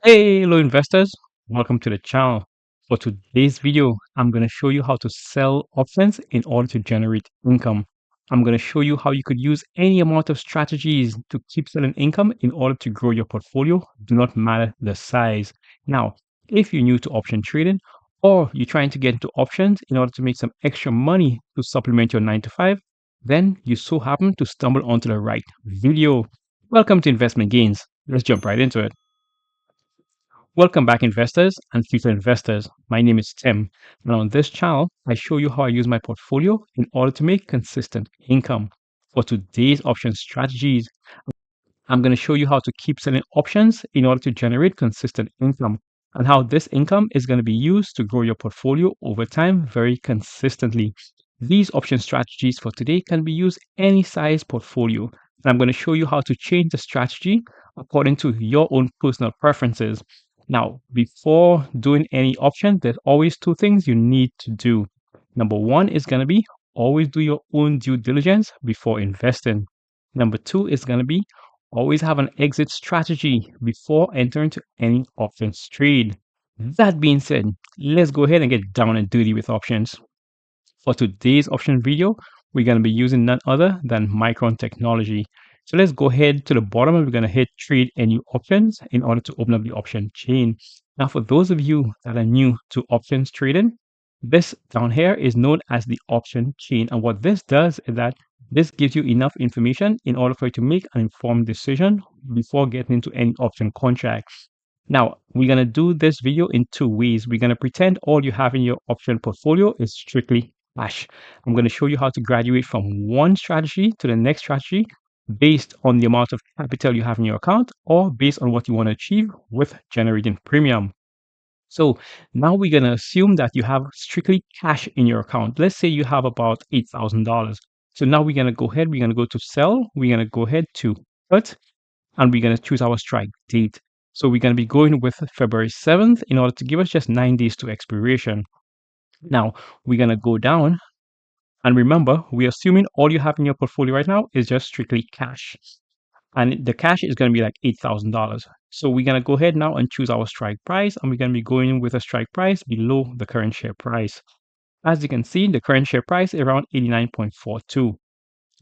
Hey, hello investors. Welcome to the channel. For today's video, I'm going to show you how to sell options in order to generate income. I'm going to show you how you could use any amount of strategies to keep selling income in order to grow your portfolio. Do not matter the size. Now, if you're new to option trading or you're trying to get into options in order to make some extra money to supplement your 9 to 5, then you so happen to stumble onto the right video. Welcome to Investment Gains. Let's jump right into it. Welcome back, investors and future investors. My name is Tim, and on this channel, I show you how I use my portfolio in order to make consistent income. For today's option strategies, I'm going to show you how to keep selling options in order to generate consistent income and how this income is going to be used to grow your portfolio over time very consistently. These option strategies for today can be used any size portfolio, and I'm going to show you how to change the strategy according to your own personal preferences. Now, before doing any option, there's always two things you need to do. Number one is going to be always do your own due diligence before investing. Number two is going to be always have an exit strategy before entering to any options trade. That being said, let's go ahead and get down and dirty with options. For today's option video, we're going to be using none other than Micron technology. So let's go ahead to the bottom and we're going to hit trade any options in order to open up the option chain. Now, for those of you that are new to options trading, this down here is known as the option chain. And what this does is that this gives you enough information in order for you to make an informed decision before getting into any option contract. Now, we're going to do this video in two ways. We're going to pretend all you have in your option portfolio is strictly cash. I'm going to show you how to graduate from one strategy to the next strategy based on the amount of capital you have in your account or based on what you want to achieve with generating premium. So now we're going to assume that you have strictly cash in your account. Let's say you have about $8,000. So now we're going to go ahead, we're going to go to sell, we're going to go ahead to put, and we're going to choose our strike date. So we're going to be going with February 7th in order to give us just 9 days to expiration. Now we're going to go down, and remember, we're assuming all you have in your portfolio right now is just strictly cash. And the cash is going to be like $8,000. So we're going to go ahead now and choose our strike price, and we're going to be going with a strike price below the current share price. As you can see, the current share price is around 89.42.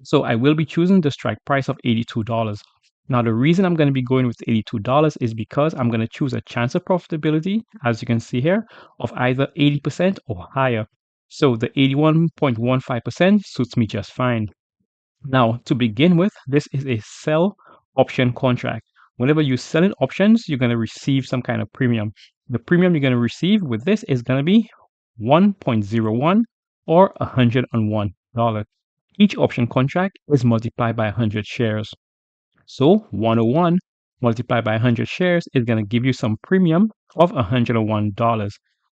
So I will be choosing the strike price of $82. Now, the reason I'm going to be going with $82 is because I'm going to choose a chance of profitability, as you can see here, of either 80% or higher. So the 81.15% suits me just fine. Now, to begin with, this is a sell option contract. Whenever you're selling options, you're going to receive some kind of premium. The premium you're going to receive with this is going to be 1.01 or $101. Each option contract is multiplied by 100 shares. So 101 multiplied by 100 shares is going to give you some premium of $101.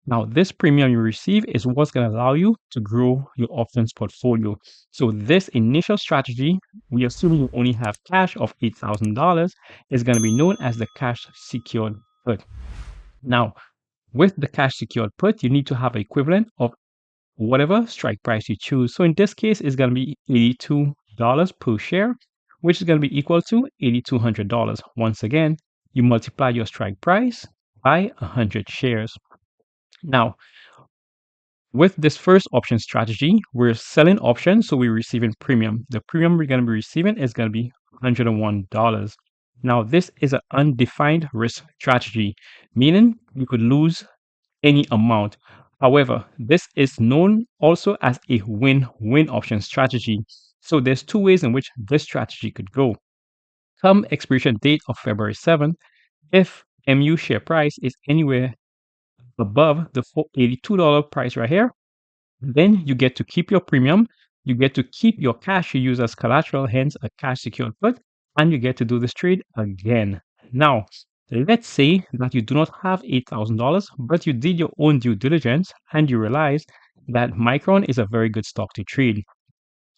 Now, this premium you receive is what's going to allow you to grow your options portfolio. So this initial strategy, we assume you only have cash of $8,000, is going to be known as the cash secured put. Now, with the cash secured put, you need to have equivalent of whatever strike price you choose. So in this case, it's going to be $82 per share, which is going to be equal to $8,200. Once again, you multiply your strike price by 100 shares. Now, with this first option strategy, we're selling options, so we're receiving premium. The premium we're going to be receiving is going to be $101. Now, this is an undefined risk strategy, meaning you could lose any amount. However, this is known also as a win-win option strategy. So there's two ways in which this strategy could go. Come expiration date of February 7th, if MU share price is anywhere above the $82 price right here, then you get to keep your premium, you get to keep your cash you use as collateral, hence a cash secured put, and you get to do this trade again. Now, let's say that you do not have $8,000, but you did your own due diligence and you realize that Micron is a very good stock to trade.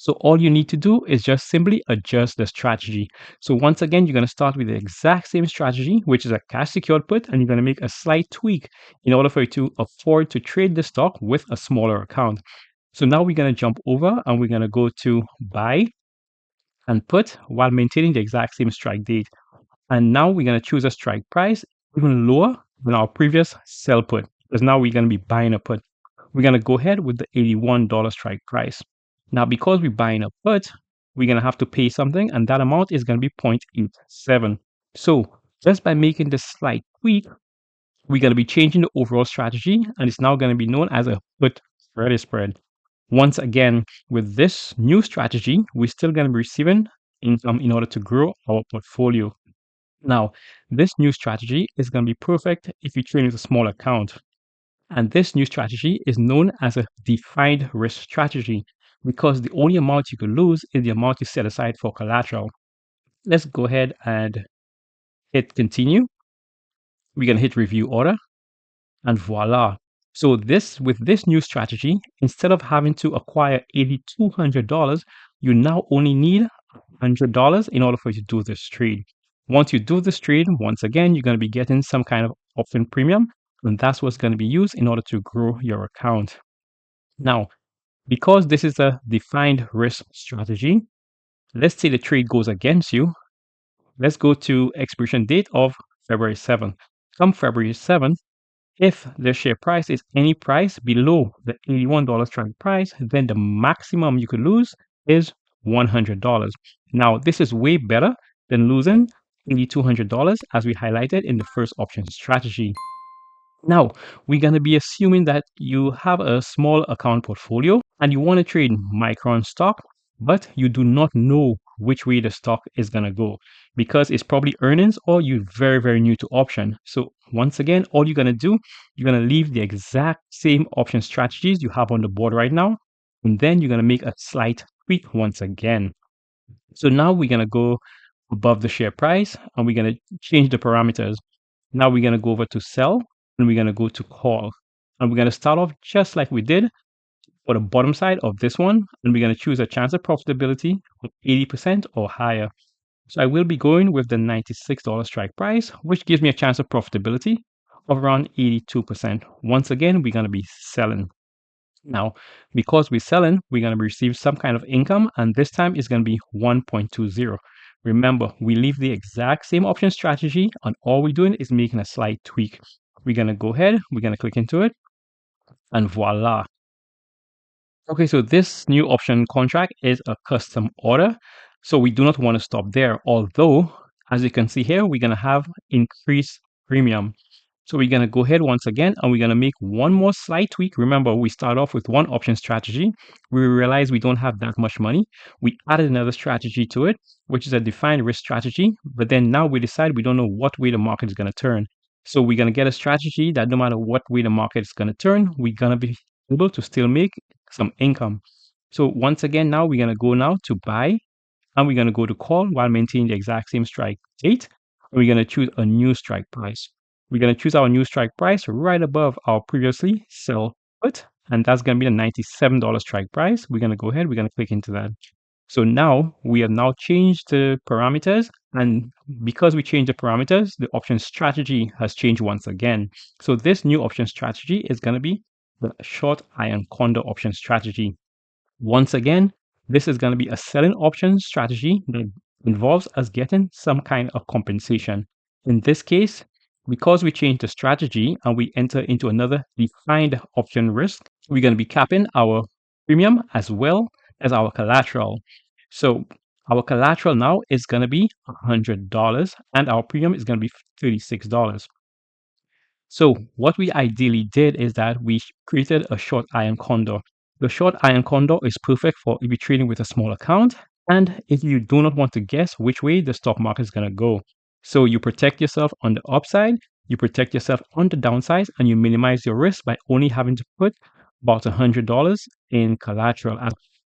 So all you need to do is just simply adjust the strategy. So once again, you're going to start with the exact same strategy, which is a cash secured put, and you're going to make a slight tweak in order for you to afford to trade the stock with a smaller account. So now we're going to jump over and we're going to go to buy and put while maintaining the exact same strike date. And now we're going to choose a strike price even lower than our previous sell put, because now we're going to be buying a put. We're going to go ahead with the $81 strike price. Now, because we're buying a put, we're going to have to pay something, and that amount is going to be 0.87. So just by making this slight tweak, we're going to be changing the overall strategy, and it's now going to be known as a put spread. Once again, with this new strategy, we're still going to be receiving income in order to grow our portfolio. Now, this new strategy is going to be perfect if you trade with a small account. And this new strategy is known as a defined risk strategy because the only amount you could lose is the amount you set aside for collateral. Let's go ahead and hit continue. We're going to hit review order, and voila. So with this new strategy, instead of having to acquire $8,200, you now only need $100 in order for you to do this trade. Once you do this trade, once again, you're going to be getting some kind of option premium, and that's what's going to be used in order to grow your account. Now, because this is a defined risk strategy, let's say the trade goes against you. Let's go to expiration date of February 7th. Come February 7th, if the share price is any price below the $81 strike price, then the maximum you could lose is $100. Now, this is way better than losing $8,200 as we highlighted in the first option strategy. Now, we're going to be assuming that you have a small account portfolio and you want to trade Micron stock, but you do not know which way the stock is going to go because it's probably earnings or you're very, very new to option. So once again, all you're going to do, you're going to leave the exact same option strategies you have on the board right now, and then you're going to make a slight tweak once again. So now we're going to go above the share price and we're going to change the parameters. Now we're going to go over to sell and we're going to go to call. And we're going to start off just like we did for the bottom side of this one. And we're going to choose a chance of profitability of 80% or higher. So I will be going with the $96 strike price, which gives me a chance of profitability of around 82%. Once again, we're going to be selling. Now, because we're selling, we're going to receive some kind of income, and this time it's going to be 1.20. Remember, we leave the exact same option strategy, and all we're doing is making a slight tweak. We're going to go ahead, we're going to click into it, and voila. Okay, so this new option contract is a custom order, so we do not want to stop there, although, as you can see here, we're going to have increased premium. So we're going to go ahead once again and we're going to make one more slight tweak. Remember, we start off with one option strategy. We realize we don't have that much money. We added another strategy to it, which is a defined risk strategy. But then now we decide we don't know what way the market is going to turn. So we're going to get a strategy that no matter what way the market is going to turn, we're going to be able to still make some income. So once again, now we're going to go now to buy and we're going to go to call while maintaining the exact same strike date. And we're going to choose a new strike price. We're going to choose our new strike price right above our previously sell put, and that's going to be the $97 strike price. We're going to go ahead, we're going to click into that. So now we have now changed the parameters, and because we changed the parameters, the option strategy has changed once again. So this new option strategy is going to be the short iron condor option strategy. Once again, this is going to be a selling option strategy that involves us getting some kind of compensation. In this case, because we change the strategy and we enter into another defined option risk, we're going to be capping our premium as well as our collateral. So our collateral now is going to be $100 and our premium is going to be $36. So what we ideally did is that we created a short iron condor. The short iron condor is perfect for if you're trading with a small account and if you do not want to guess which way the stock market is going to go. So you protect yourself on the upside, you protect yourself on the downside, and you minimize your risk by only having to put about $100 in collateral.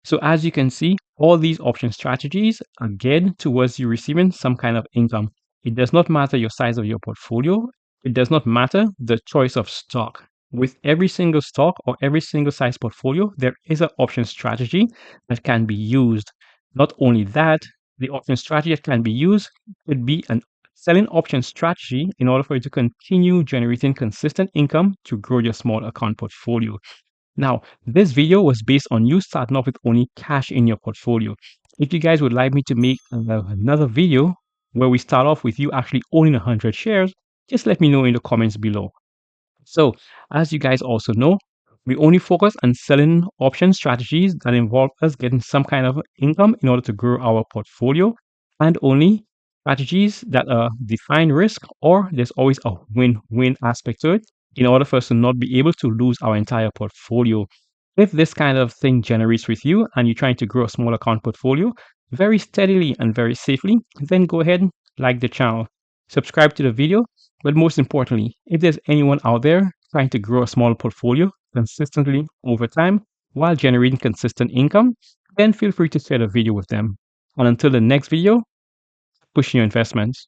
So as you can see, all these option strategies are geared towards you receiving some kind of income. It does not matter your size of your portfolio. It does not matter the choice of stock. With every single stock or every single size portfolio, there is an option strategy that can be used. Not only that, the option strategy that can be used could be an selling option strategy in order for you to continue generating consistent income to grow your small account portfolio. Now, this video was based on you starting off with only cash in your portfolio. If you guys would like me to make another video where we start off with you actually owning 100 shares, just let me know in the comments below. So, as you guys also know, we only focus on selling option strategies that involve us getting some kind of income in order to grow our portfolio, and only strategies that are defined risk or there's always a win-win aspect to it in order for us to not be able to lose our entire portfolio. If this kind of thing generates with you and you're trying to grow a small account portfolio very steadily and very safely, then go ahead, like the channel, subscribe to the video, but most importantly, if there's anyone out there trying to grow a small portfolio consistently over time while generating consistent income, then feel free to share the video with them. And until the next video, push your investments.